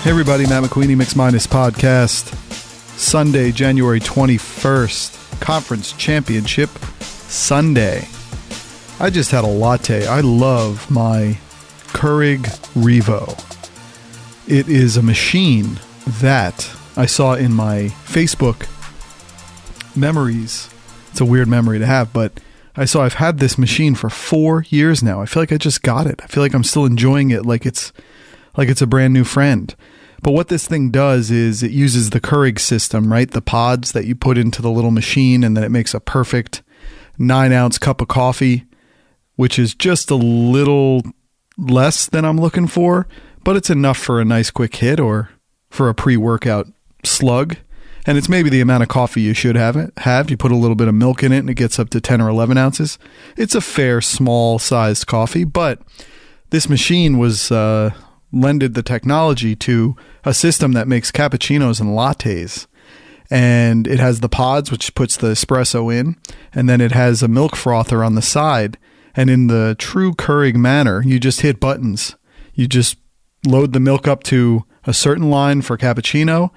Hey everybody, Matt McQueenie, Mix Minus Podcast. Sunday, January 21st, Conference Championship Sunday. I just had a latte. I love my Keurig Revo. It is a machine that I saw in my Facebook memories. It's a weird memory to have, but I saw I've had this machine for 4 years now. I feel like I just got it. I feel like I'm still enjoying it like it's a brand new friend. But what this thing does is it uses the Keurig system, right? The pods that you put into the little machine, and then it makes a perfect 9-ounce cup of coffee, which is just a little less than I'm looking for, but it's enough for a nice quick hit or for a pre-workout slug. And it's maybe the amount of coffee you should have. You put a little bit of milk in it and it gets up to 10 or 11 ounces. It's a fair, small-sized coffee, but this machine was lended the technology to a system that makes cappuccinos and lattes. And it has the pods, which puts the espresso in, and then it has a milk frother on the side. And in the true Keurig manner, you just hit buttons. You just load the milk up to a certain line for cappuccino,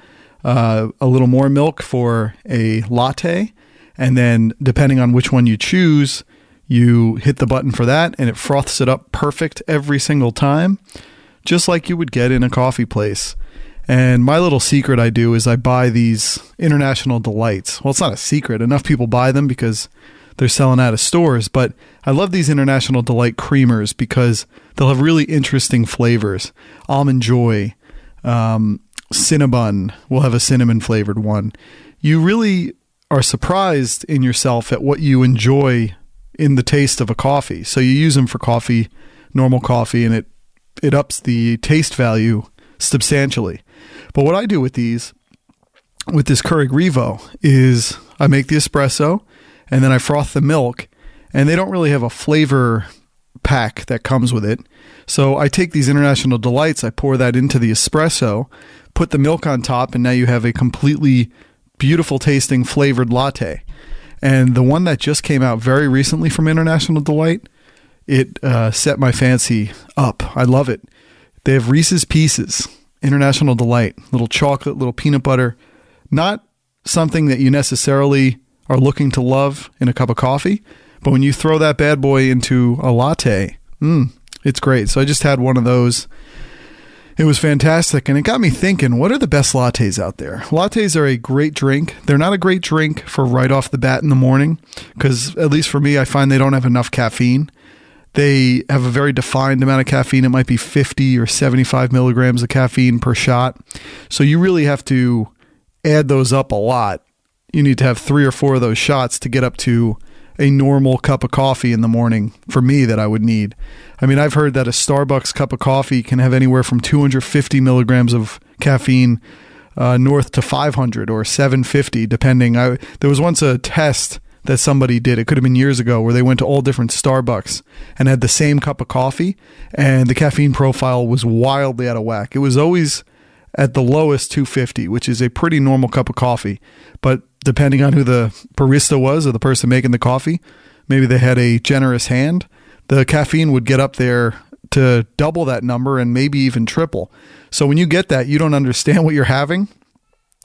a little more milk for a latte, and then depending on which one you choose, you hit the button for that, and it froths it up perfect every single time, just like you would get in a coffee place. And my little secret I do is I buy these International Delights. Well, it's not a secret. Enough people buy them because they're selling out of stores. But I love these International Delight creamers because they'll have really interesting flavors. Almond Joy, Cinnabon. We'll have a cinnamon flavored one. You really are surprised in yourself at what you enjoy in the taste of a coffee. So you use them for coffee, normal coffee, and it ups the taste value substantially. But what I do with this Keurig Revo is I make the espresso and then I froth the milk, and they don't really have a flavor pack that comes with it. So I take these International Delights, I pour that into the espresso, put the milk on top, and now you have a completely beautiful tasting flavored latte. And the one that just came out very recently from International Delight, it set my fancy up. I love it. They have Reese's Pieces, International Delight, little chocolate, little peanut butter. Not something that you necessarily are looking to love in a cup of coffee, but when you throw that bad boy into a latte, it's great. So I just had one of those. It was fantastic, and it got me thinking, what are the best lattes out there? Lattes are a great drink. They're not a great drink for right off the bat in the morning, because at least for me, I find they don't have enough caffeine. They have a very defined amount of caffeine. It might be 50 or 75 milligrams of caffeine per shot. So you really have to add those up a lot. You need to have 3 or 4 of those shots to get up to a normal cup of coffee in the morning for me that I would need. I mean, I've heard that a Starbucks cup of coffee can have anywhere from 250 milligrams of caffeine north to 500 or 750, depending. There was once a test that somebody did, it could have been years ago, where they went to all different Starbucks and had the same cup of coffee, and the caffeine profile was wildly out of whack. It was always at the lowest 250, which is a pretty normal cup of coffee. But depending on who the barista was or the person making the coffee, maybe they had a generous hand, the caffeine would get up there to double that number and maybe even triple. So when you get that, you don't understand what you're having,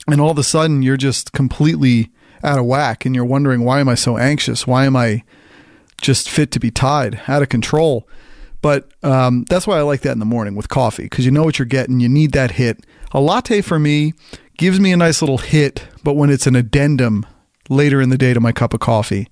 and all of a sudden you're just completely out of whack, and you're wondering, why am I so anxious? Why am I just fit to be tied, out of control? But that's why I like that in the morning with coffee, because you know what you're getting. You need that hit. A latte for me gives me a nice little hit, but when it's an addendum later in the day to my cup of coffee,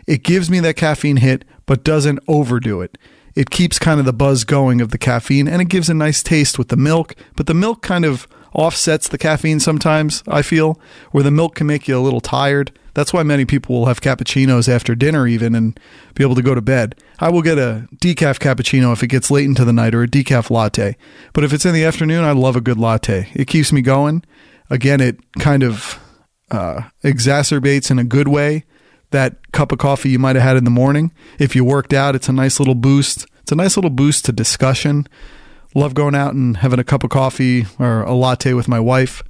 it gives me that caffeine hit, but doesn't overdo it. It keeps kind of the buzz going of the caffeine, and it gives a nice taste with the milk, but the milk kind of offsets the caffeine sometimes, I feel, where the milk can make you a little tired. That's why many people will have cappuccinos after dinner even and be able to go to bed. I will get a decaf cappuccino if it gets late into the night, or a decaf latte. But if it's in the afternoon, I love a good latte. It keeps me going. Again, it kind of exacerbates in a good way that cup of coffee you might have had in the morning. If you worked out, it's a nice little boost. It's a nice little boost to discussion. Love going out and having a cup of coffee or a latte with my wife,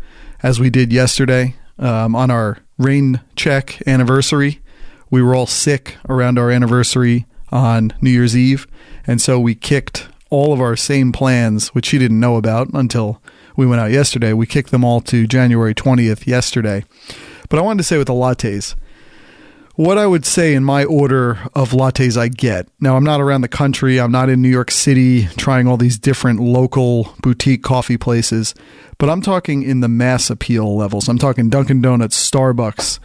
as we did yesterday on our rain check anniversary. We were all sick around our anniversary on New Year's Eve, and so we kicked all of our same plans, which she didn't know about until we went out yesterday. We kicked them all to January 20th yesterday. But I wanted to say with the lattes, what I would say in my order of lattes I get. Now, I'm not around the country. I'm not in New York City trying all these different local boutique coffee places, but I'm talking in the mass appeal levels. I'm talking Dunkin' Donuts, Starbucks.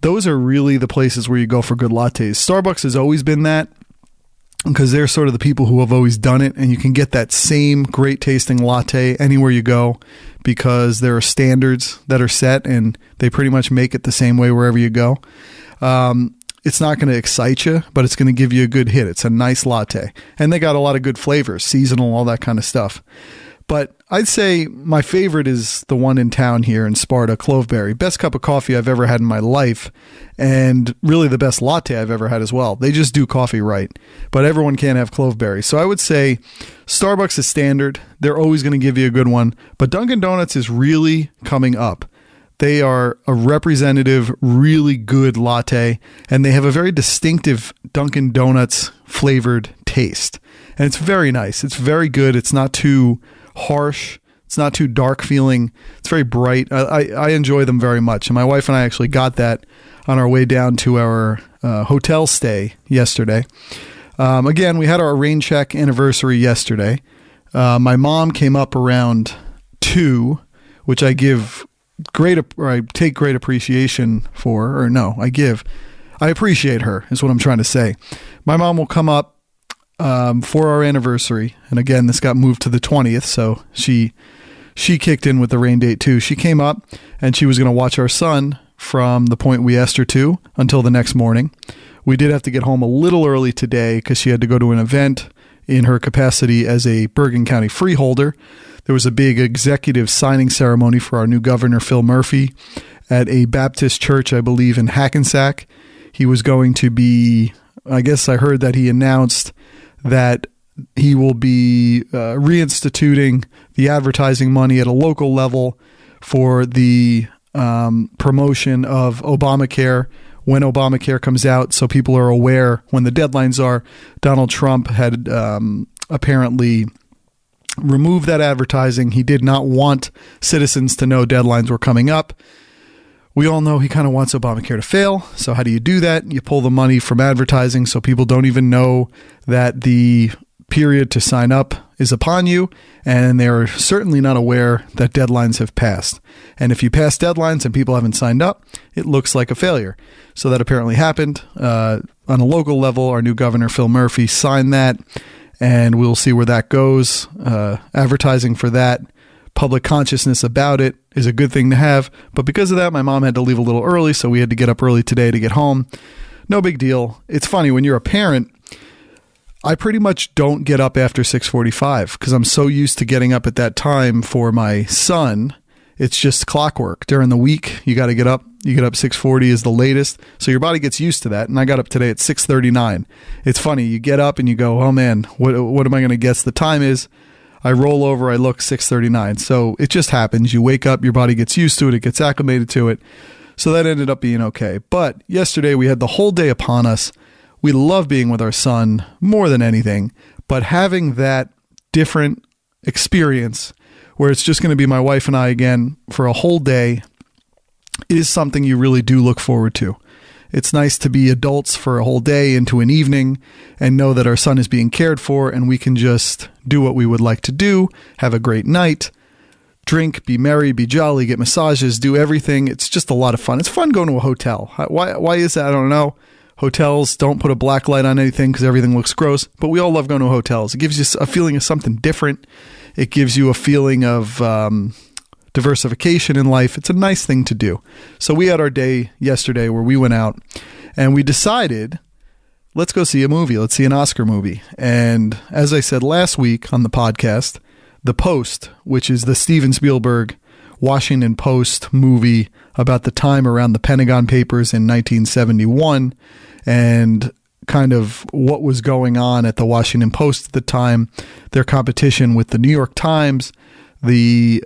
Those are really the places where you go for good lattes. Starbucks has always been that because they're sort of the people who have always done it, and you can get that same great tasting latte anywhere you go because there are standards that are set and they pretty much make it the same way wherever you go. It's not going to excite you, but it's going to give you a good hit. It's a nice latte. And they got a lot of good flavors, seasonal, all that kind of stuff. But I'd say my favorite is the one in town here in Sparta, Cloveberry. Best cup of coffee I've ever had in my life, and really the best latte I've ever had as well. They just do coffee right, but everyone can't have Cloveberry. So I would say Starbucks is standard. They're always going to give you a good one, but Dunkin' Donuts is really coming up. They are a representative, really good latte, and they have a very distinctive Dunkin' Donuts flavored taste. And it's very nice. It's very good. It's not too harsh. It's not too dark feeling. It's very bright. I enjoy them very much. And my wife and I actually got that on our way down to our hotel stay yesterday. Again, we had our rain check anniversary yesterday. My mom came up around 2, which I take great appreciation for, I appreciate her is what I'm trying to say. My mom will come up for our anniversary. And again, this got moved to the 20th. So she kicked in with the rain date too. She came up and she was going to watch our son from the point we asked her to until the next morning. We did have to get home a little early today because she had to go to an event in her capacity as a Bergen County freeholder. There was a big executive signing ceremony for our new governor, Phil Murphy, at a Baptist church, I believe, in Hackensack. He was going to be, I guess I heard that he announced that he will be reinstituting the advertising money at a local level for the promotion of Obamacare when Obamacare comes out, so people are aware when the deadlines are. Donald Trump had apparently removed that advertising. He did not want citizens to know deadlines were coming up. We all know he kind of wants Obamacare to fail. So how do you do that? You pull the money from advertising so people don't even know that the period to sign up is upon you, and they're certainly not aware that deadlines have passed. And if you pass deadlines and people haven't signed up, it looks like a failure. So that apparently happened. On a local level, our new governor, Phil Murphy, signed that, and we'll see where that goes. Advertising for that, public consciousness about it is a good thing to have. But because of that, my mom had to leave a little early, so we had to get up early today to get home. No big deal. It's funny, when you're a parent, I pretty much don't get up after 6:45 because I'm so used to getting up at that time for my son. It's just clockwork. During the week, you got to get up. You get up 6:40 is the latest. So your body gets used to that. And I got up today at 6:39. It's funny. You get up and you go, oh man, what am I going to guess the time is? I roll over, I look, 6:39. So it just happens. You wake up, your body gets used to it. It gets acclimated to it. So that ended up being okay. But yesterday we had the whole day upon us. We love being with our son more than anything, but having that different experience where it's just going to be my wife and I again for a whole day is something you really do look forward to. It's nice to be adults for a whole day into an evening and know that our son is being cared for and we can just do what we would like to do, have a great night, drink, be merry, be jolly, get massages, do everything. It's just a lot of fun. It's fun going to a hotel. Why is that? I don't know. Hotels don't put a black light on anything because everything looks gross, but we all love going to hotels. It gives you a feeling of something different. It gives you a feeling of diversification in life. It's a nice thing to do. So we had our day yesterday where we went out and we decided, let's go see a movie. Let's see an Oscar movie. And as I said last week on the podcast, The Post, which is the Steven Spielberg Washington Post movie about the time around the Pentagon Papers in 1971 and kind of what was going on at the Washington Post at the time, their competition with the New York Times, the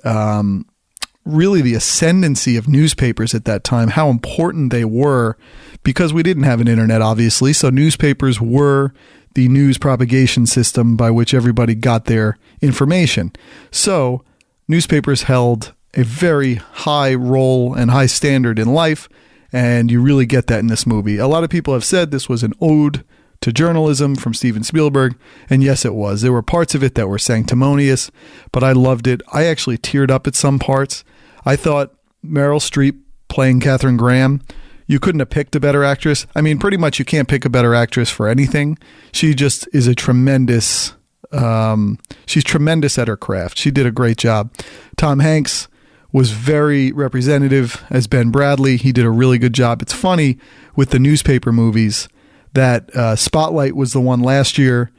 really the ascendancy of newspapers at that time, how important they were because we didn't have an internet, obviously. So newspapers were the news propagation system by which everybody got their information. So newspapers held a very high role and high standard in life, and you really get that in this movie. A lot of people have said this was an ode to journalism from Steven Spielberg, and yes, it was. There were parts of it that were sanctimonious, but I loved it. I actually teared up at some parts. I thought Meryl Streep playing Katharine Graham, you couldn't have picked a better actress. I mean, pretty much you can't pick a better actress for anything. She just is a tremendous, she's tremendous at her craft. She did a great job. Tom Hanks was very representative as Ben Bradley. He did a really good job. It's funny with the newspaper movies that Spotlight was the one last year.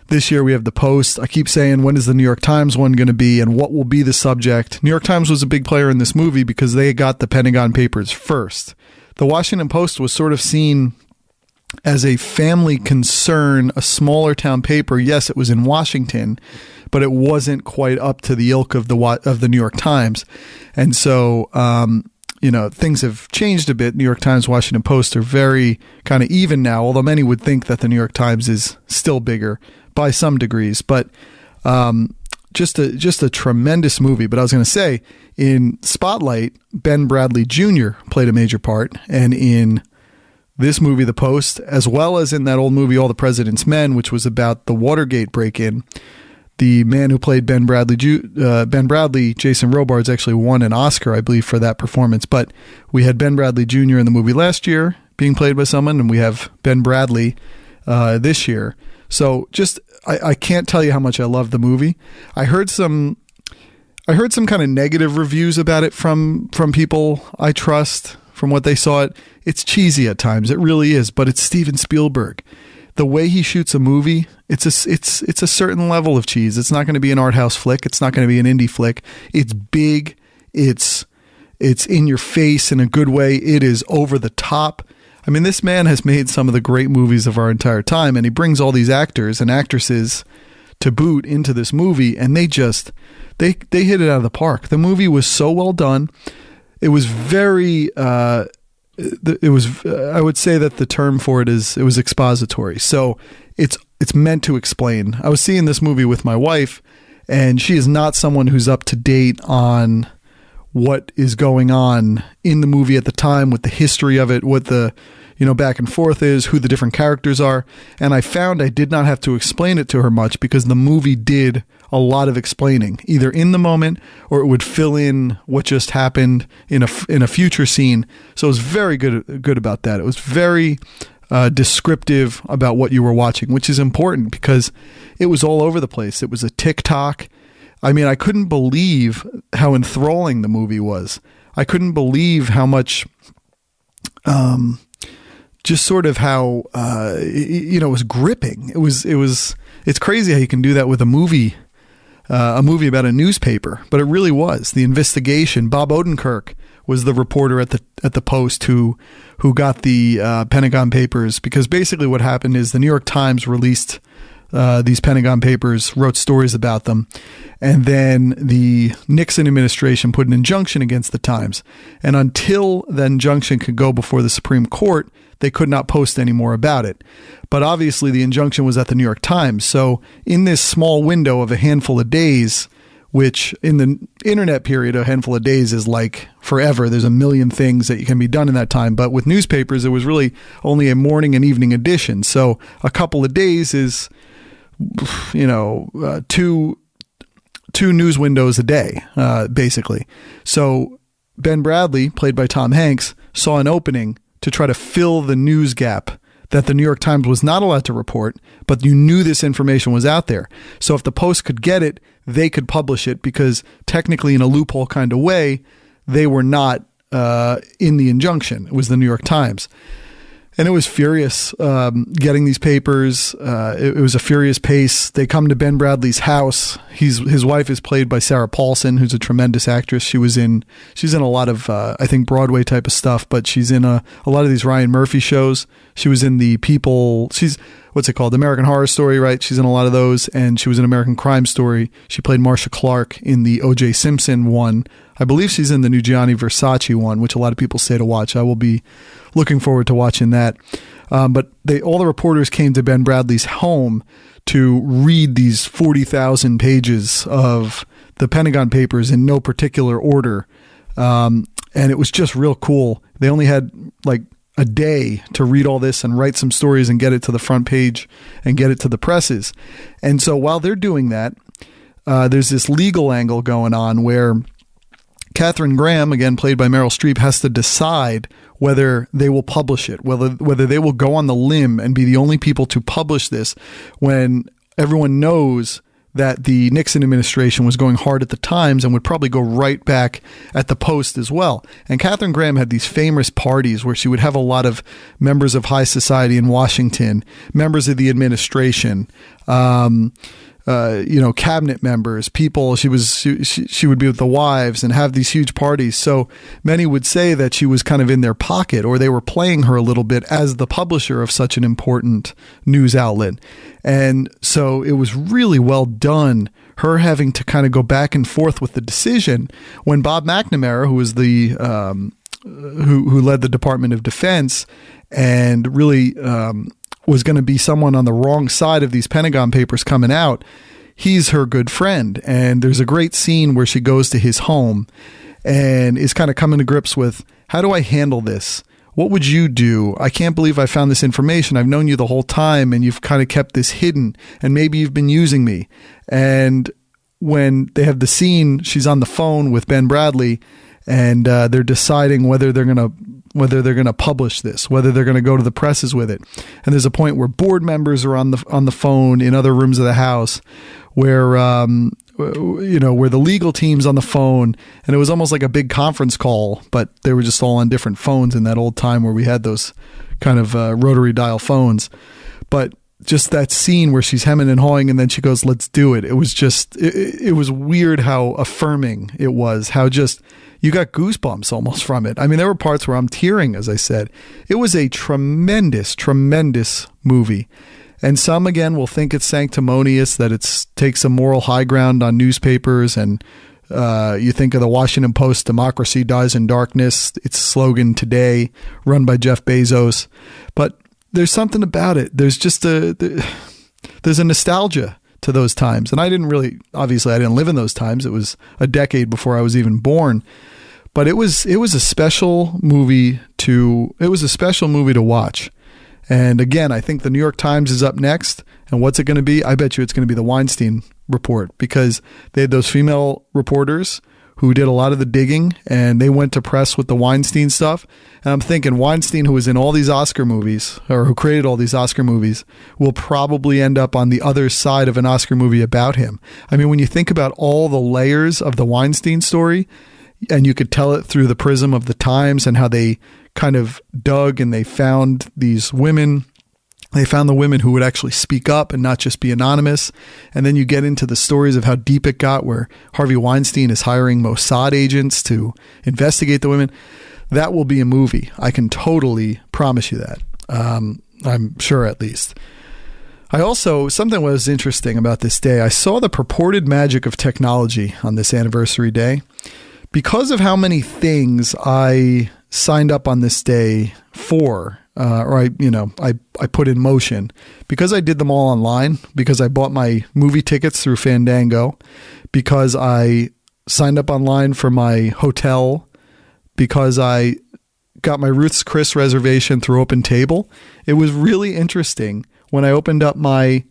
This year we have the Post. I keep saying, when is the New York Times one going to be, and what will be the subject? New York Times was a big player in this movie because they got the Pentagon Papers first. The Washington Post was sort of seen as a family concern, a smaller town paper. Yes, it was in Washington, but it wasn't quite up to the ilk of the New York Times. And so, things have changed a bit. New York Times, Washington Post are very kind of even now, although many would think that the New York Times is still bigger by some degrees. But just a tremendous movie. But I was going to say, in Spotlight, Ben Bradley Jr. played a major part, and in this movie, The Post, as well as in that old movie, All the President's Men, which was about the Watergate break-in, the man who played Ben Bradley, Jason Robards, actually won an Oscar, I believe, for that performance. But we had Ben Bradley Jr. in the movie last year being played by someone, and we have Ben Bradley this year. So just, I can't tell you how much I love the movie. I heard some kind of negative reviews about it from people I trust, from what they saw it. It's cheesy at times. It really is, but it's Steven Spielberg. The way he shoots a movie, it's a certain level of cheese. It's not going to be an art house flick. It's not going to be an indie flick. It's big. It's in your face in a good way. It is over the top. I mean, this man has made some of the great movies of our entire time, and he brings all these actors and actresses to boot into this movie, and they hit it out of the park. The movie was so well done. It was very, I would say that the term for it is, it was expository. So it's meant to explain. I was seeing this movie with my wife, and she is not someone who's up to date on what is going on in the movie at the time, with the history of it, what the, back and forth is, who the different characters are. And I found I did not have to explain it to her much, because the movie did a lot of explaining, either in the moment or it would fill in what just happened in a future scene. So it was very good about that. It was very descriptive about what you were watching, which is important because it was all over the place. It was a TikTok. I mean, I couldn't believe how enthralling the movie was. I couldn't believe how much, just sort of how, it was gripping. It's crazy how you can do that with a movie about a newspaper, but it really was. The investigation. Bob Odenkirk was the reporter at the Post who got the Pentagon Papers, because basically what happened is the New York Times released these Pentagon Papers, wrote stories about them, and then the Nixon administration put an injunction against the Times. And until that injunction could go before the Supreme Court, they could not post any more about it. But obviously the injunction was at the New York Times. So in this small window of a handful of days, which in the internet period, a handful of days is like forever. There's a million things that can be done in that time. But with newspapers, it was really only a morning and evening edition. So a couple of days is, two news windows a day, basically. So Ben Bradley, played by Tom Hanks, saw an opening to try to fill the news gap that the New York Times was not allowed to report, but you knew this information was out there. So if the Post could get it, they could publish it, because technically in a loophole kind of way, they were not in the injunction. It was the New York Times. And it was furious getting these papers. It was a furious pace. They come to Ben Bradley's house. His wife is played by Sarah Paulson, who's a tremendous actress. She's in a lot of, I think, Broadway type of stuff, but she's in a lot of these Ryan Murphy shows. She was in The People. what's it called? American Horror Story, right? She's in a lot of those, and she was in American Crime Story. She played Marcia Clark in the O.J. Simpson one. I believe she's in the new Gianni Versace one, which a lot of people say to watch. I will be looking forward to watching that. But all the reporters came to Ben Bradlee's home to read these 40,000 pages of the Pentagon Papers in no particular order. And it was just real cool. They only had like a day to read all this and write some stories and get it to the front page and get it to the presses. And so while they're doing that, there's this legal angle going on where Katharine Graham, again played by Meryl Streep, has to decide whether they will publish it, whether they will go on the limb and be the only people to publish this when everyone knows that the Nixon administration was going hard at the Times and would probably go right back at the Post as well. And Katharine Graham had these famous parties where she would have a lot of members of high society in Washington, members of the administration, cabinet members, people. She would be with the wives and have these huge parties. So many would say that she was kind of in their pocket, or they were playing her a little bit as the publisher of such an important news outlet. And so it was really well done, her having to kind of go back and forth with the decision when Bob McNamara, who was the who led the Department of Defense and really was going to be someone on the wrong side of these Pentagon Papers coming out. He's her good friend. And there's a great scene where she goes to his home and is kind of coming to grips with, how do I handle this? What would you do? I can't believe I found this information. I've known you the whole time and you've kind of kept this hidden and maybe you've been using me. And when they have the scene, she's on the phone with Ben Bradlee and they're deciding whether they're going to publish this, whether they're going to go to the presses with it. And there's a point where board members are on the phone in other rooms of the house where, where the legal team's on the phone, and it was almost like a big conference call, but they were just all on different phones in that old time where we had those kind of rotary dial phones. But just that scene where she's hemming and hawing and then she goes, let's do it. It was just, it was weird how affirming it was, how just, you got goosebumps almost from it. I mean, there were parts where I'm tearing, as I said. It was a tremendous, tremendous movie. And some, again, will think it's sanctimonious, that it takes a moral high ground on newspapers. And you think of the Washington Post, democracy dies in darkness, its slogan today, run by Jeff Bezos. But there's something about it. There's just there's a nostalgia to those times. And I didn't live in those times. It was a decade before I was even born. But it was a special movie to watch. And again, I think the New York Times is up next. And what's it going to be? I bet you it's going to be the Weinstein report, because they had those female reporters who did a lot of the digging and they went to press with the Weinstein stuff. And I'm thinking Weinstein, who was in all these Oscar movies, or who created all these Oscar movies, will probably end up on the other side of an Oscar movie about him. I mean, when you think about all the layers of the Weinstein story, and you could tell it through the prism of the Times and how they kind of dug and they found these women. They found the women who would actually speak up and not just be anonymous. And then you get into the stories of how deep it got, where Harvey Weinstein is hiring Mossad agents to investigate the women. That will be a movie. I can totally promise you that. I'm sure, at least. I also, something was interesting about this day. I saw the purported magic of technology on this anniversary day. Because of how many things I signed up on this day for, I put in motion, because I did them all online, because I bought my movie tickets through Fandango, because I signed up online for my hotel, because I got my Ruth's Chris reservation through Open Table. It was really interesting when I opened up my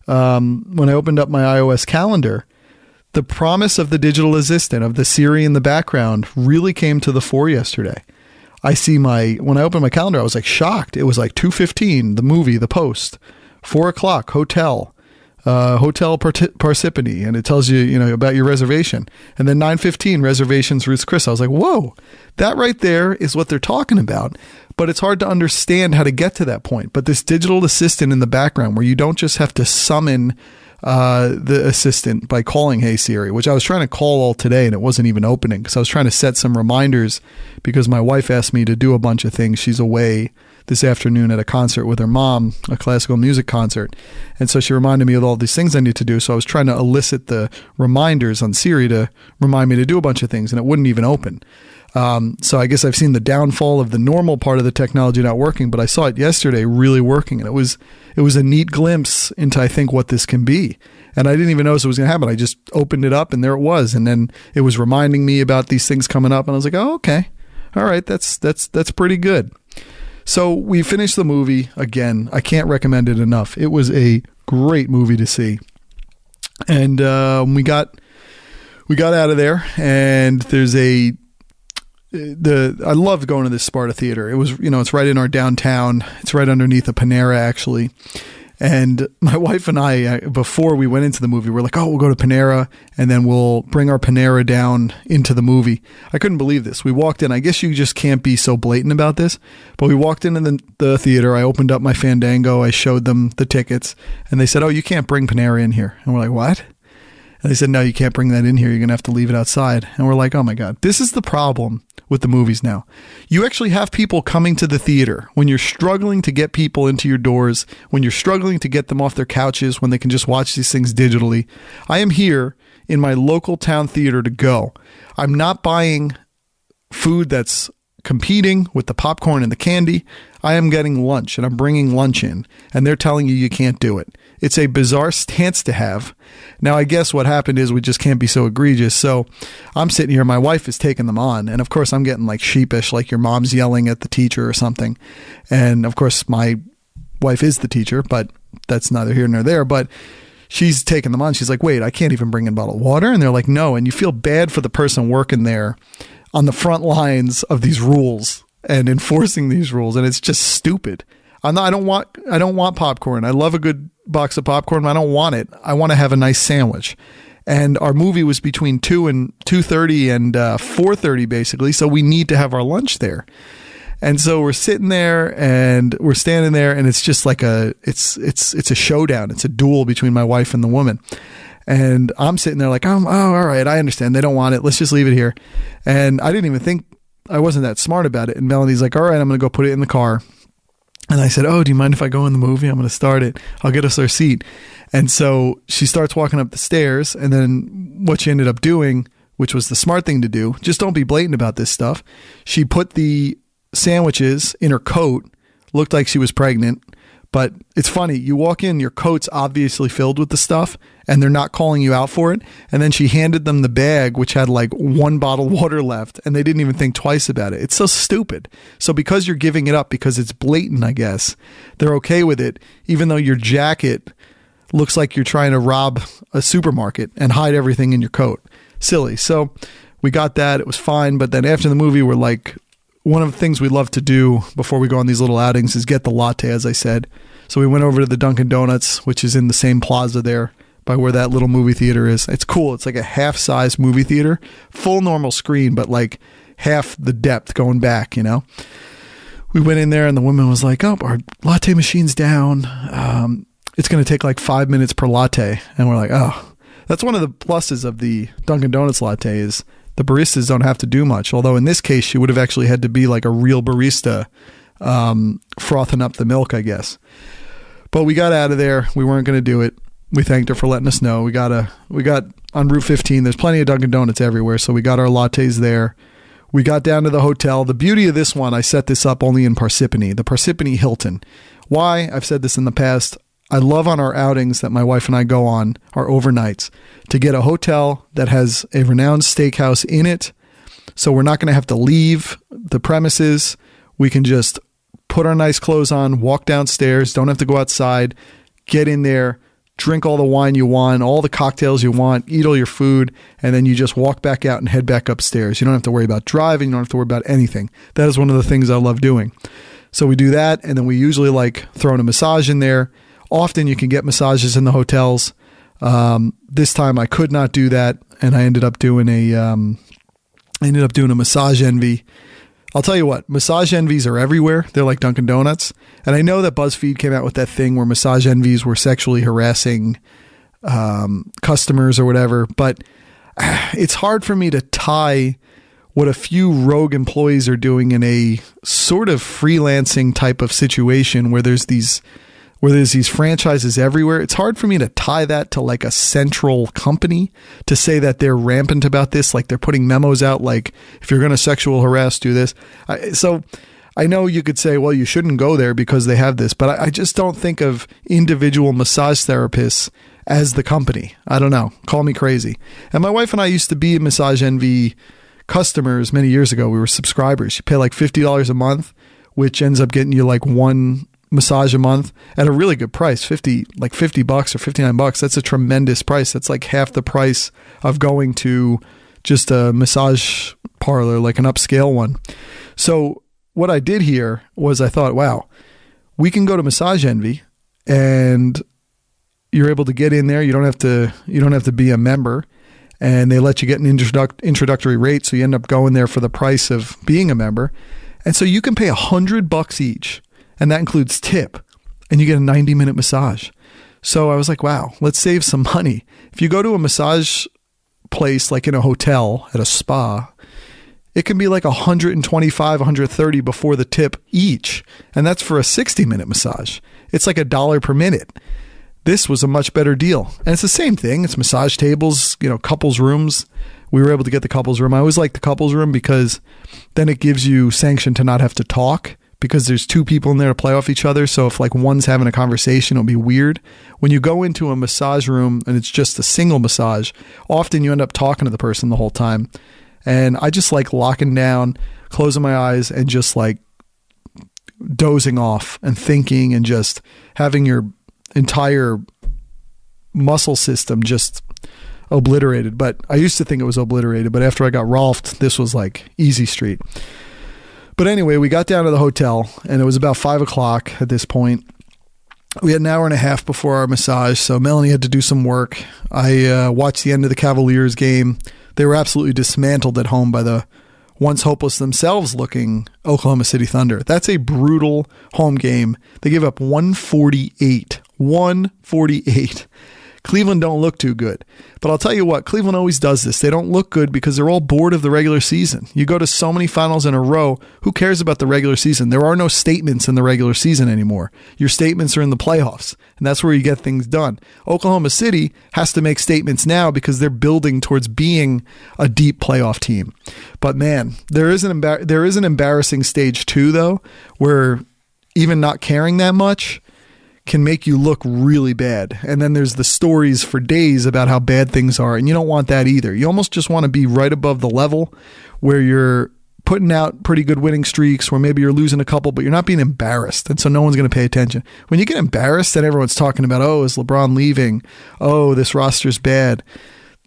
iOS calendar. The promise of the digital assistant, of the Siri in the background, really came to the fore yesterday. When I opened my calendar, I was like shocked. It was like 2:15, the movie, The Post, 4:00, hotel Parsippany, and it tells you, about your reservation. And then 9:15, reservations Ruth's Chris. I was like, whoa, that right there is what they're talking about. But it's hard to understand how to get to that point. But this digital assistant in the background, where you don't just have to summon the assistant by calling Hey Siri, which I was trying to call all today and it wasn't even opening, because I was trying to set some reminders because my wife asked me to do a bunch of things. She's away this afternoon at a concert with her mom, a classical music concert. And so she reminded me of all these things I need to do. So I was trying to elicit the reminders on Siri to remind me to do a bunch of things, and it wouldn't even open. So I guess I've seen the downfall of the normal part of the technology not working, but I saw it yesterday really working, and it was a neat glimpse into, I think, what this can be. And I didn't even notice it was going to happen. I just opened it up and there it was. And then it was reminding me about these things coming up, and I was like, oh, okay. All right. That's pretty good. So we finished the movie. Again, I can't recommend it enough. It was a great movie to see. And we got out of there, and there's I loved going to this Sparta Theater. It was, it's right in our downtown. It's right underneath a Panera, actually. And my wife and I, before we went into the movie, we're like, oh, we'll go to Panera, and then we'll bring our Panera down into the movie. I couldn't believe this. We walked in. I guess you just can't be so blatant about this, but we walked into the theater. I opened up my Fandango. I showed them the tickets, and they said, oh, you can't bring Panera in here. And we're like, what? And they said, no, you can't bring that in here. You're going to have to leave it outside. And we're like, oh my God, this is the problem with the movies now. You actually have people coming to the theater when you're struggling to get people into your doors, when you're struggling to get them off their couches, when they can just watch these things digitally. I am here in my local town theater to go. I'm not buying food that's competing with the popcorn and the candy. I am getting lunch, and I'm bringing lunch in, and they're telling you can't do it. It's a bizarre stance to have. Now, I guess what happened is we just can't be so egregious. So I'm sitting here, my wife is taking them on, and of course I'm getting like sheepish, like your mom's yelling at the teacher or something. And of course my wife is the teacher, but that's neither here nor there. But she's taking them on. She's like, wait, I can't even bring in bottled water. And they're like, no. And you feel bad for the person working there on the front lines of these rules and enforcing these rules. And it's just stupid. I don't want popcorn. I love a good box of popcorn, but I don't want it. I want to have a nice sandwich. And our movie was between 2:30 and 4:30 basically. So we need to have our lunch there. And so we're sitting there and we're standing there, and it's just like it's a showdown. It's a duel between my wife and the woman. And I'm sitting there like, oh, all right, I understand. They don't want it. Let's just leave it here. And I didn't even think, I wasn't that smart about it. And Melanie's like, all right, I'm going to go put it in the car. And I said, oh, do you mind if I go in the movie? I'm going to start it. I'll get us our seat. And so she starts walking up the stairs. And then what she ended up doing, which was the smart thing to do, just don't be blatant about this stuff. She put the sandwiches in her coat, looked like she was pregnant. But it's funny, you walk in, your coat's obviously filled with the stuff, and they're not calling you out for it. And then she handed them the bag, which had like one bottle of water left, and they didn't even think twice about it. It's so stupid. So because you're giving it up, because it's blatant, I guess, they're okay with it, even though your jacket looks like you're trying to rob a supermarket and hide everything in your coat. Silly. So we got that. It was fine. But then after the movie, we're like, one of the things we love to do before we go on these little outings is get the latte, as I said. So we went over to the Dunkin' Donuts, which is in the same plaza there by where that little movie theater is. It's cool. It's like a half-size movie theater, full normal screen, but like half the depth going back, We went in there and the woman was like, oh, our latte machine's down. It's going to take like 5 minutes per latte. And we're like, oh, that's one of the pluses of the Dunkin' Donuts latte is the baristas don't have to do much. Although in this case, she would have actually had to be like a real barista, frothing up the milk, I guess. But we got out of there. We weren't going to do it. We thanked her for letting us know. We got on Route 15. There's plenty of Dunkin' Donuts everywhere. So we got our lattes there. We got down to the hotel. The beauty of this one, I set this up only in Parsippany, the Parsippany Hilton. Why? I've said this in the past. I love on our outings that my wife and I go on, our overnights, to get a hotel that has a renowned steakhouse in it. So we're not going to have to leave the premises. We can just put our nice clothes on, walk downstairs, don't have to go outside, get in there, drink all the wine you want, all the cocktails you want, eat all your food, and then you just walk back out and head back upstairs. You don't have to worry about driving. You don't have to worry about anything. That is one of the things I love doing. So we do that, and then we usually like throwing a massage in there. Often you can get massages in the hotels. This time I could not do that, and I ended up doing a Massage Envy. I'll tell you what, Massage Envies are everywhere. They're like Dunkin' Donuts. And I know that BuzzFeed came out with that thing where Massage Envies were sexually harassing customers or whatever, but it's hard for me to tie what a few rogue employees are doing in a sort of freelancing type of situation where there's these franchises everywhere. It's hard for me to tie that to like a central company to say that they're rampant about this. Like they're putting memos out like, if you're going to sexual harass, do this. So I know you could say, well, you shouldn't go there because they have this, but I just don't think of individual massage therapists as the company. I don't know. Call me crazy. And my wife and I used to be Massage Envy customers many years ago. We were subscribers. You pay like $50 a month, which ends up getting you like one massage a month at a really good price, $50 or $59. That's a tremendous price. That's like half the price of going to just a massage parlor, like an upscale one. So what I did here was I thought, wow, we can go to Massage Envy and you're able to get in there. You don't have to be a member, and they let you get an introductory rate. So you end up going there for the price of being a member. And so you can pay $100 each, and that includes tip, and you get a 90-minute massage. So I was like, wow, let's save some money. If you go to a massage place, like in a hotel at a spa, it can be like $125, $130 before the tip each. And that's for a 60-minute massage. It's like $1 per minute. This was a much better deal. And it's the same thing. It's massage tables, couples rooms. We were able to get the couples room. I always like the couples room because then it gives you sanction to not have to talk, because there's two people in there to play off each other. So if like one's having a conversation, it'll be weird. When you go into a massage room and it's just a single massage, often you end up talking to the person the whole time. And I just like locking down, closing my eyes, and just like dozing off and thinking and just having your entire muscle system just obliterated. But I used to think it was obliterated, but after I got Rolfed, this was like easy street. But anyway, we got down to the hotel and it was about 5:00 at this point. We had an hour and a half before our massage, so Melanie had to do some work. I watched the end of the Cavaliers game. They were absolutely dismantled at home by the once hopeless themselves looking Oklahoma City Thunder. That's a brutal home game. They gave up 148. 148. Cleveland don't look too good. But I'll tell you what, Cleveland always does this. They don't look good because they're all bored of the regular season. You go to so many finals in a row, who cares about the regular season? There are no statements in the regular season anymore. Your statements are in the playoffs, and that's where you get things done. Oklahoma City has to make statements now because they're building towards being a deep playoff team. But man, there is an embarrassing stage too, though, where even not caring that much can make you look really bad. And then there's the stories for days about how bad things are, and you don't want that either. You almost just want to be right above the level where you're putting out pretty good winning streaks, where maybe you're losing a couple, but you're not being embarrassed, and so no one's going to pay attention. When you get embarrassed and everyone's talking about, oh, is LeBron leaving? Oh, this roster's bad.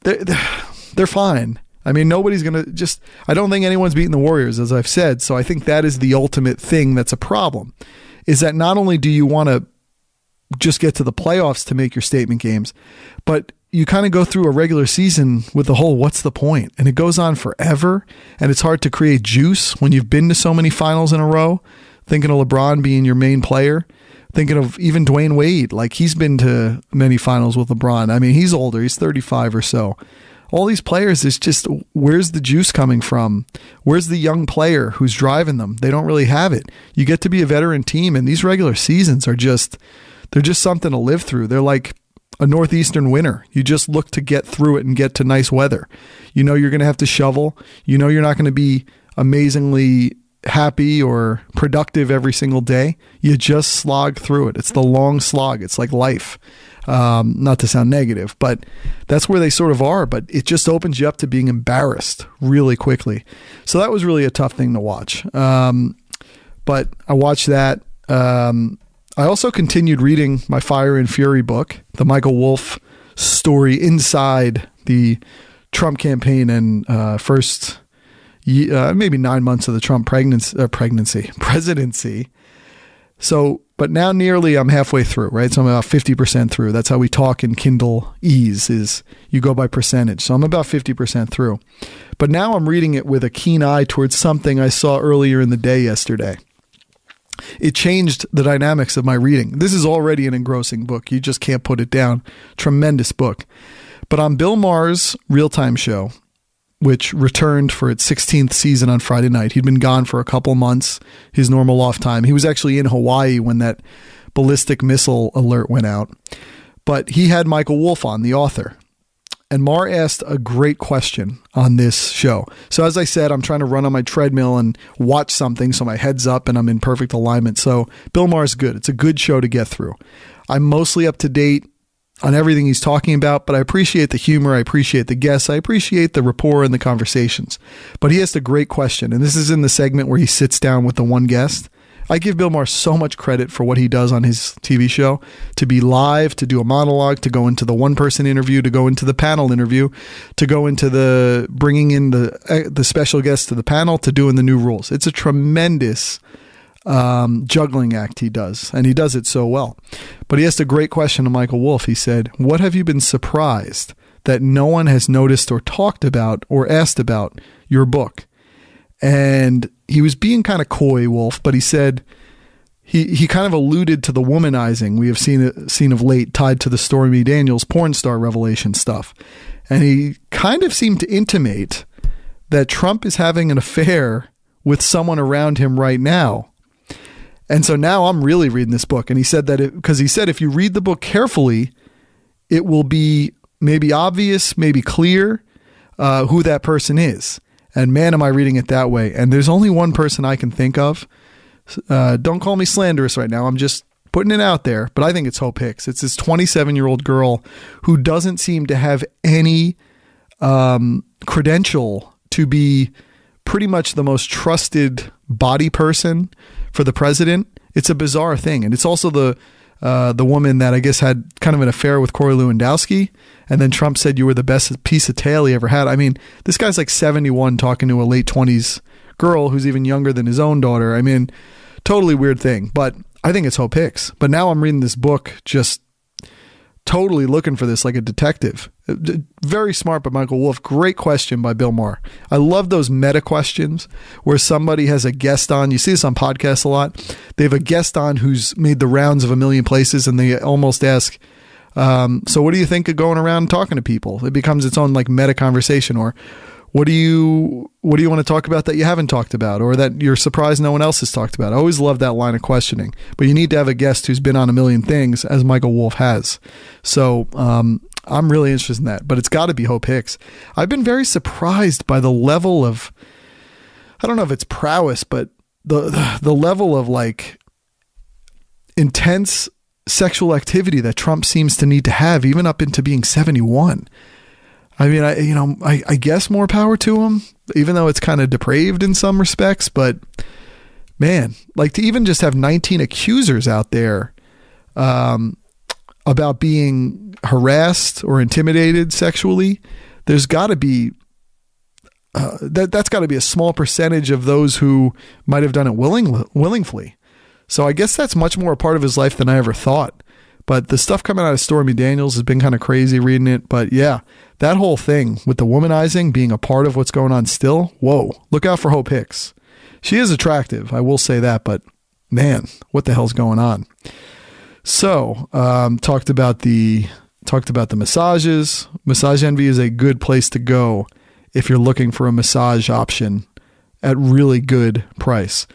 They're fine. I mean, nobody's going to just... I don't think anyone's beating the Warriors, as I've said, so I think that is the ultimate thing that's a problem, is that not only do you want to just get to the playoffs to make your statement games, but you kind of go through a regular season with the whole what's the point? And it goes on forever, and it's hard to create juice when you've been to so many finals in a row. Thinking of LeBron being your main player, thinking of even Dwayne Wade, like he's been to many finals with LeBron. I mean, he's older, he's 35 or so. All these players, it's just, where's the juice coming from? Where's the young player who's driving them? They don't really have it. You get to be a veteran team, and these regular seasons are just... they're just something to live through. They're like a northeastern winter. You just look to get through it and get to nice weather. You know you're going to have to shovel. You know you're not going to be amazingly happy or productive every single day. You just slog through it. It's the long slog. It's like life. Not to sound negative, but that's where they sort of are. But it just opens you up to being embarrassed really quickly. So that was really a tough thing to watch. But I watched that. I also continued reading my Fire and Fury book, the Michael Wolff story inside the Trump campaign and first maybe 9 months of the Trump presidency. So, but now nearly I'm halfway through, right? So I'm about 50% through. That's how we talk in Kindle Ease, is you go by percentage. So I'm about 50% through. But now I'm reading it with a keen eye towards something I saw earlier in the day yesterday. It changed the dynamics of my reading. This is already an engrossing book. You just can't put it down. Tremendous book. But on Bill Maher's Real Time show, which returned for its 16th season on Friday night. He'd been gone for a couple months, his normal off time. He was actually in Hawaii when that ballistic missile alert went out. But he had Michael Wolff on, the author. And Maher asked a great question on this show. So as I said, I'm trying to run on my treadmill and watch something so my head's up and I'm in perfect alignment. So Bill Maher's good. It's a good show to get through. I'm mostly up to date on everything he's talking about, but I appreciate the humor. I appreciate the guests. I appreciate the rapport and the conversations. But he asked a great question, and this is in the segment where he sits down with the one guest. I give Bill Maher so much credit for what he does on his TV show, to be live, to do a monologue, to go into the one-person interview, to go into the panel interview, to go into the bringing in the special guests to the panel, to doing the new rules. It's a tremendous juggling act he does, and he does it so well. But he asked a great question to Michael Wolff. He said, what have you been surprised that no one has noticed or talked about or asked about your book? And he was being kind of coy, Wolff, but he said he kind of alluded to the womanizing we have seen of late tied to the Stormy Daniels porn star revelation stuff. And he kind of seemed to intimate that Trump is having an affair with someone around him right now. And so now I'm really reading this book. And he said that because he said if you read the book carefully, it will be maybe obvious, maybe clear who that person is. And man, am I reading it that way. And there's only one person I can think of. Don't call me slanderous right now. I'm just putting it out there. But I think it's Hope Hicks. It's this 27-year-old girl who doesn't seem to have any credential to be pretty much the most trusted body person for the president. It's a bizarre thing. And it's also the woman that I guess had kind of an affair with Corey Lewandowski. And then Trump said you were the best piece of tail he ever had. I mean, this guy's like 71 talking to a late 20s girl who's even younger than his own daughter. I mean, totally weird thing. But I think it's Hope Hicks. But now I'm reading this book just totally looking for this like a detective. Very smart by Michael Wolff. Great question by Bill Maher. I love those meta questions where somebody has a guest on. You see this on podcasts a lot. They have a guest on who's made the rounds of a million places and they almost ask, so what do you think of going around and talking to people? It becomes its own like meta conversation. Or what do you want to talk about that you haven't talked about or that you're surprised no one else has talked about? I always love that line of questioning, but you need to have a guest who's been on a million things as Michael Wolff has. So, I'm really interested in that, but it's got to be Hope Hicks. I've been very surprised by the level of, I don't know if it's prowess, but the level of like intense sexual activity that Trump seems to need to have, even up into being 71. I mean, I guess more power to him, even though it's kind of depraved in some respects. But man, like to even just have 19 accusers out there about being harassed or intimidated sexually, there's got to be that's got to be a small percentage of those who might have done it willingly. So I guess that's much more a part of his life than I ever thought. But the stuff coming out of Stormy Daniels has been kind of crazy reading it. But yeah, that whole thing with the womanizing being a part of what's going on still, whoa, look out for Hope Hicks. She is attractive, I will say that, but man, what the hell's going on? So, talked about the massages. Massage Envy is a good place to go if you're looking for a massage option at really good price.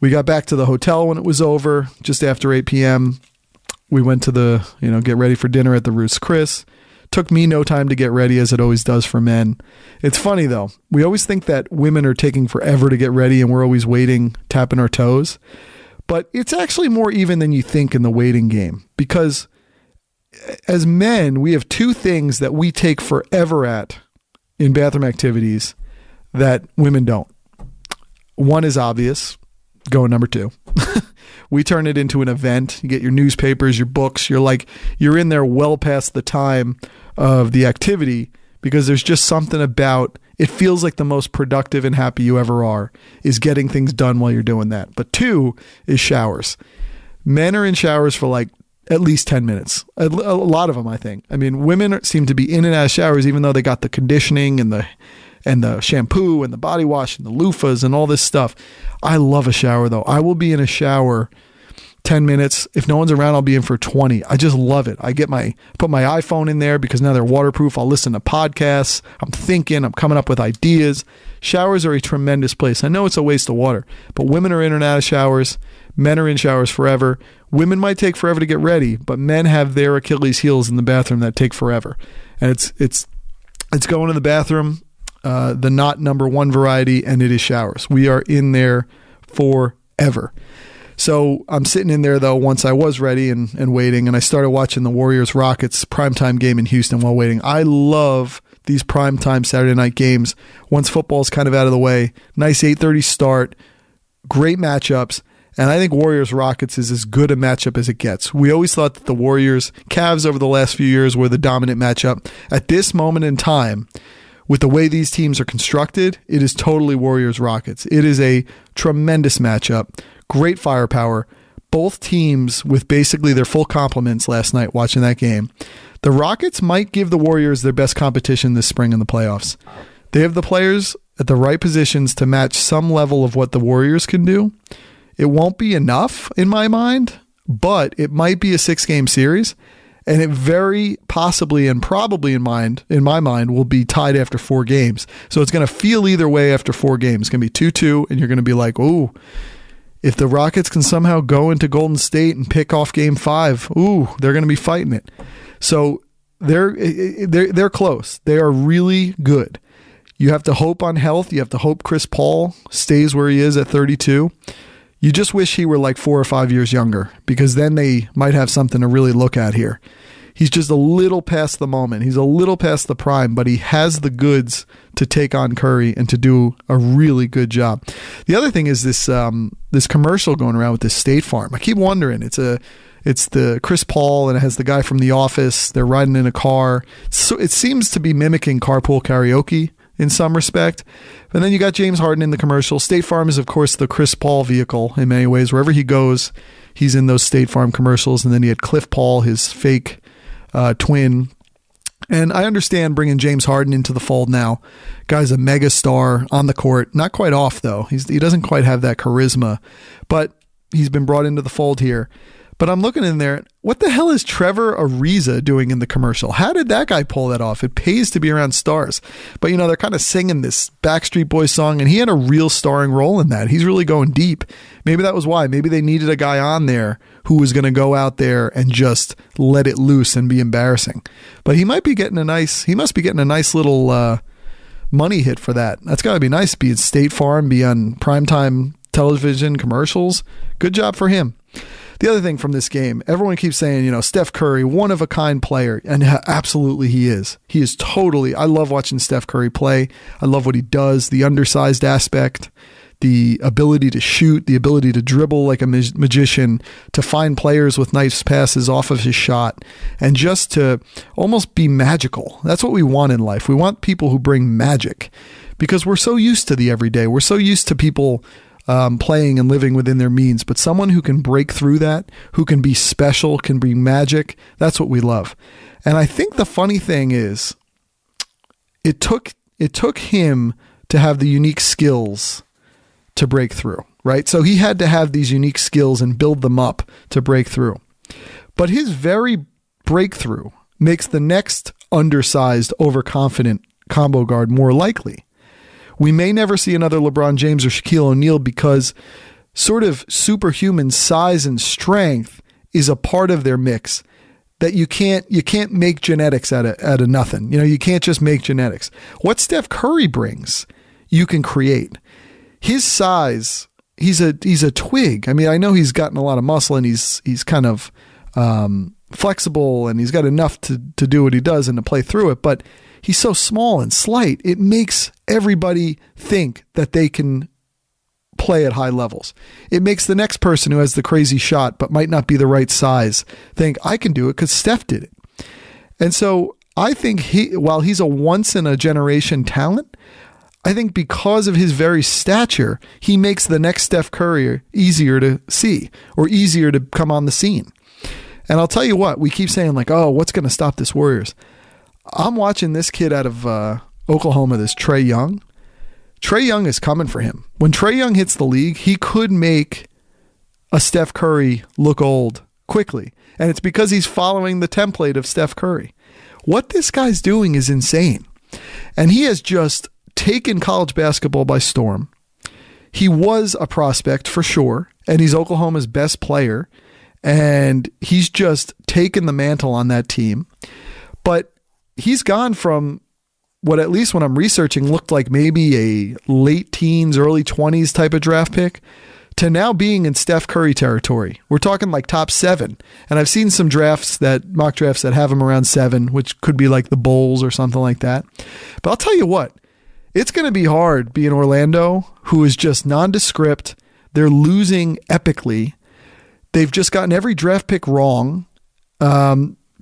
We got back to the hotel when it was over, just after 8 p.m. We went to get ready for dinner at the Ruth's Chris. Took me no time to get ready, as it always does for men. It's funny, though. We always think that women are taking forever to get ready and we're always waiting, tapping our toes. But it's actually more even than you think in the waiting game. Because as men, we have two things that we take forever at in bathroom activities that women don't. One is obvious. Going number 2. We turn it into an event. You get your newspapers, your books. You're in there well past the time of the activity because there's just something about it. Feels like the most productive and happy you ever are is getting things done while you're doing that. But 2 is showers. Men are in showers for like at least 10 minutes. A lot of them, I think. I mean, women seem to be in and out of showers even though they got the conditioning and the shampoo and the body wash and the loofahs and all this stuff. I love a shower though. I will be in a shower 10 minutes. If no one's around, I'll be in for 20. I just love it. I put my iPhone in there because now they're waterproof. I'll listen to podcasts. I'm thinking, I'm coming up with ideas. Showers are a tremendous place. I know it's a waste of water, but women are in and out of showers. Men are in showers forever. Women might take forever to get ready, but men have their Achilles heels in the bathroom that take forever. And it's going to the bathroom, the not number one variety, and it is showers. We are in there forever. So I'm sitting in there, though, once I was ready and waiting, and I started watching the Warriors-Rockets primetime game in Houston while waiting. I love these primetime Saturday night games once football's kind of out of the way. Nice 8:30 start, great matchups, and I think Warriors-Rockets is as good a matchup as it gets. We always thought that the Warriors-Cavs over the last few years were the dominant matchup. At this moment in time, with the way these teams are constructed, it is totally Warriors-Rockets. It is a tremendous matchup. Great firepower. Both teams with basically their full complements last night watching that game. The Rockets might give the Warriors their best competition this spring in the playoffs. They have the players at the right positions to match some level of what the Warriors can do. It won't be enough in my mind, but it might be a 6-game series. And it very possibly and probably in my mind will be tied after 4 games. So it's going to feel either way after 4 games. It's going to be 2-2, and you're going to be like, ooh, if the Rockets can somehow go into Golden State and pick off Game 5, ooh, they're going to be fighting it. So they're close. They are really good. You have to hope on health. You have to hope Chris Paul stays where he is at 32. You just wish he were like 4 or 5 years younger, because then they might have something to really look at here. He's just a little past the moment. He's a little past the prime, but he has the goods to take on Curry and to do a really good job. The other thing is this commercial going around with this State Farm. I keep wondering. It's the Chris Paul, and it has the guy from The Office. They're riding in a car. So it seems to be mimicking carpool karaoke in some respect. And then you got James Harden in the commercial. State Farm is, of course, the Chris Paul vehicle in many ways. Wherever he goes, he's in those State Farm commercials. And then he had Cliff Paul, his fake twin. And I understand bringing James Harden into the fold now. Guy's a mega star on the court. Not quite off, though. He doesn't quite have that charisma. But he's been brought into the fold here. But I'm looking in there. What the hell is Trevor Ariza doing in the commercial? How did that guy pull that off? It pays to be around stars. But, they're kind of singing this Backstreet Boys song, and he had a real starring role in that. He's really going deep. Maybe that was why. Maybe they needed a guy on there who was going to go out there and just let it loose and be embarrassing. But he must be getting a nice little money hit for that. That's got to be nice. Be at State Farm, be on primetime television commercials. Good job for him. The other thing from this game, everyone keeps saying, Steph Curry, one of a kind player. And absolutely he is. He is totally. I love watching Steph Curry play. I love what he does, the undersized aspect, the ability to shoot, the ability to dribble like a magician, to find players with nice passes off of his shot, and just to almost be magical. That's what we want in life. We want people who bring magic, because we're so used to the everyday. We're so used to people playing and living within their means, but someone who can break through that, who can be special, can bring magic, that's what we love. And I think the funny thing is, it took him to have the unique skills to break through, right? So he had to have these unique skills and build them up to break through. But his very breakthrough makes the next undersized, overconfident combo guard more likely. We may never see another LeBron James or Shaquille O'Neal, because sort of superhuman size and strength is a part of their mix that you can't make genetics out of nothing. You can't just make genetics. What Steph Curry brings, you can create. His size, he's a twig. I mean, I know he's gotten a lot of muscle, and he's kind of flexible, and he's got enough to do what he does and to play through it, but he's so small and slight, it makes everybody think that they can play at high levels. It makes the next person who has the crazy shot but might not be the right size think, I can do it because Steph did it. And so I think while he's a once-in-a-generation talent, I think because of his very stature, he makes the next Steph Curry easier to see or easier to come on the scene. And I'll tell you what, we keep saying like, oh, what's going to stop this Warriors? I'm watching this kid out of Oklahoma, this Trae Young. Trae Young is coming for him. When Trae Young hits the league, he could make a Steph Curry look old quickly. And it's because he's following the template of Steph Curry. What this guy's doing is insane. And he has just taken college basketball by storm. He was a prospect for sure, and he's Oklahoma's best player. And he's just taken the mantle on that team. But he's gone from what, at least when I'm researching, looked like maybe a late teens, early 20s type of draft pick to now being in Steph Curry territory. We're talking like top 7. And I've seen some mock drafts that have him around 7, which could be like the Bulls or something like that. But I'll tell you what, it's going to be hard being Orlando, who is just nondescript. They're losing epically. They've just gotten every draft pick wrong.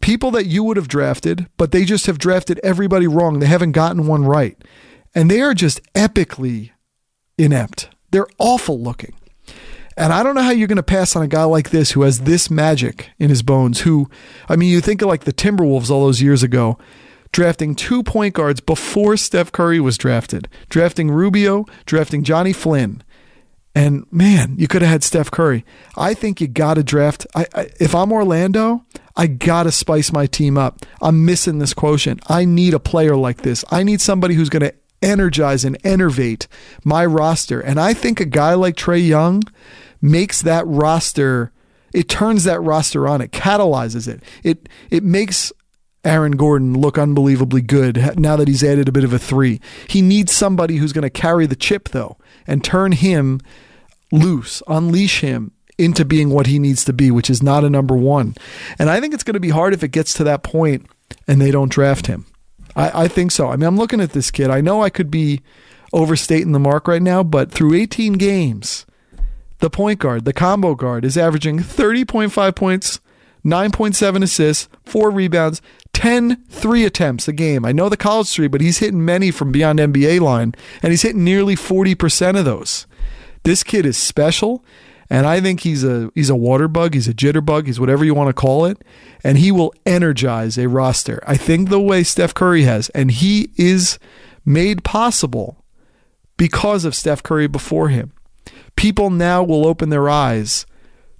People that you would have drafted, but they just have drafted everybody wrong. They haven't gotten one right. And they are just epically inept. They're awful looking. And I don't know how you're going to pass on a guy like this who has this magic in his bones, who, I mean, you think of like the Timberwolves all those years ago, drafting 2 point guards before Steph Curry was drafted, drafting Rubio, drafting Johnny Flynn. And man, you could have had Steph Curry. I think you got to draft. If I'm Orlando, I got to spice my team up. I'm missing this quotient. I need a player like this. I need somebody who's going to energize and enervate my roster. And I think a guy like Trae Young makes that roster, it turns that roster on. It catalyzes it. It makes Aaron Gordon look unbelievably good now that he's added a bit of a 3. He needs somebody who's going to carry the chip, though, and turn him loose, unleash him into being what he needs to be, which is not a number 1. And I think it's going to be hard if it gets to that point and they don't draft him. I think so. I mean, I'm looking at this kid. I know I could be overstating the mark right now, but through 18 games, the point guard, the combo guard, is averaging 30.5 points, 9.7 assists, 4 rebounds, 10 3 attempts a game. I know the college 3, but he's hitting many from beyond NBA line, and he's hitting nearly 40% of those. This kid is special, and I think he's a water bug, he's a jitterbug, he's whatever you want to call it, and he will energize a roster. I think the way Steph Curry has, and he is made possible because of Steph Curry before him. People now will open their eyes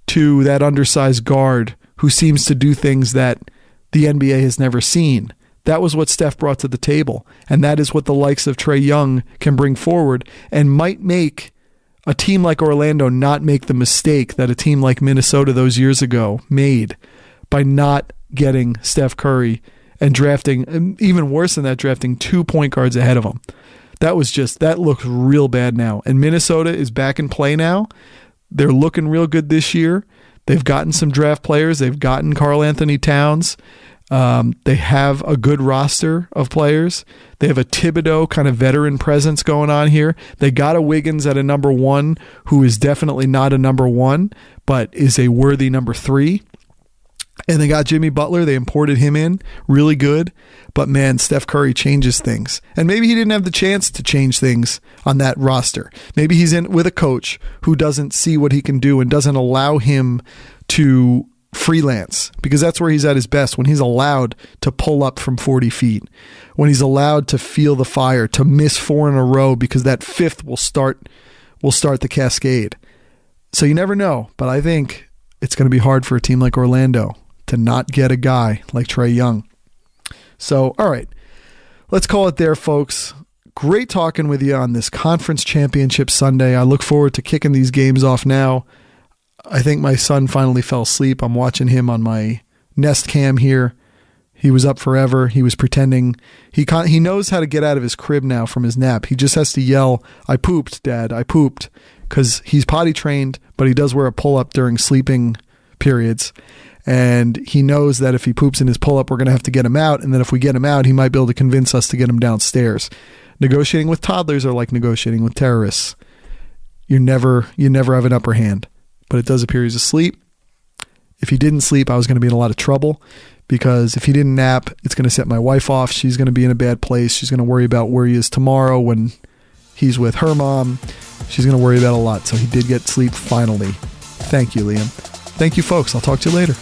to that undersized guard who seems to do things that the NBA has never seen. That was what Steph brought to the table, and that is what the likes of Trae Young can bring forward and might make a team like Orlando not make the mistake that a team like Minnesota those years ago made by not getting Steph Curry and drafting, and even worse than that, drafting 2 point guards ahead of him. That looks real bad now. And Minnesota is back in play now. They're looking real good this year. They've gotten some draft players. They've gotten Karl Anthony Towns. They have a good roster of players. They have a Thibodeau kind of veteran presence going on here. They got a Wiggins at a number 1 who is definitely not a number 1, but is a worthy number 3. And they got Jimmy Butler. They imported him in. Really good. But man, Steph Curry changes things. And maybe he didn't have the chance to change things on that roster. Maybe he's in with a coach who doesn't see what he can do and doesn't allow him to freelance, because that's where he's at his best, when he's allowed to pull up from 40 feet, when he's allowed to feel the fire, to miss 4 in a row, because that 5th will start the cascade. So you never know, but I think it's going to be hard for a team like Orlando to not get a guy like Trae Young. So, all right, let's call it there, folks. Great talking with you on this conference championship Sunday. I look forward to kicking these games off now. I think my son finally fell asleep. I'm watching him on my Nest Cam here. He was up forever. He was pretending. He knows how to get out of his crib now from his nap. He just has to yell, "I pooped, Dad, I pooped," because he's potty trained, but he does wear a pull-up during sleeping periods. And he knows that if he poops in his pull-up, we're going to have to get him out. And then if we get him out, he might be able to convince us to get him downstairs. Negotiating with toddlers are like negotiating with terrorists. You never have an upper hand. But it does appear he's asleep. If he didn't sleep, I was going to be in a lot of trouble, because if he didn't nap, it's going to set my wife off. She's going to be in a bad place. She's going to worry about where he is tomorrow when he's with her mom. She's going to worry about a lot. So he did get sleep finally. Thank you, Liam. Thank you, folks. I'll talk to you later.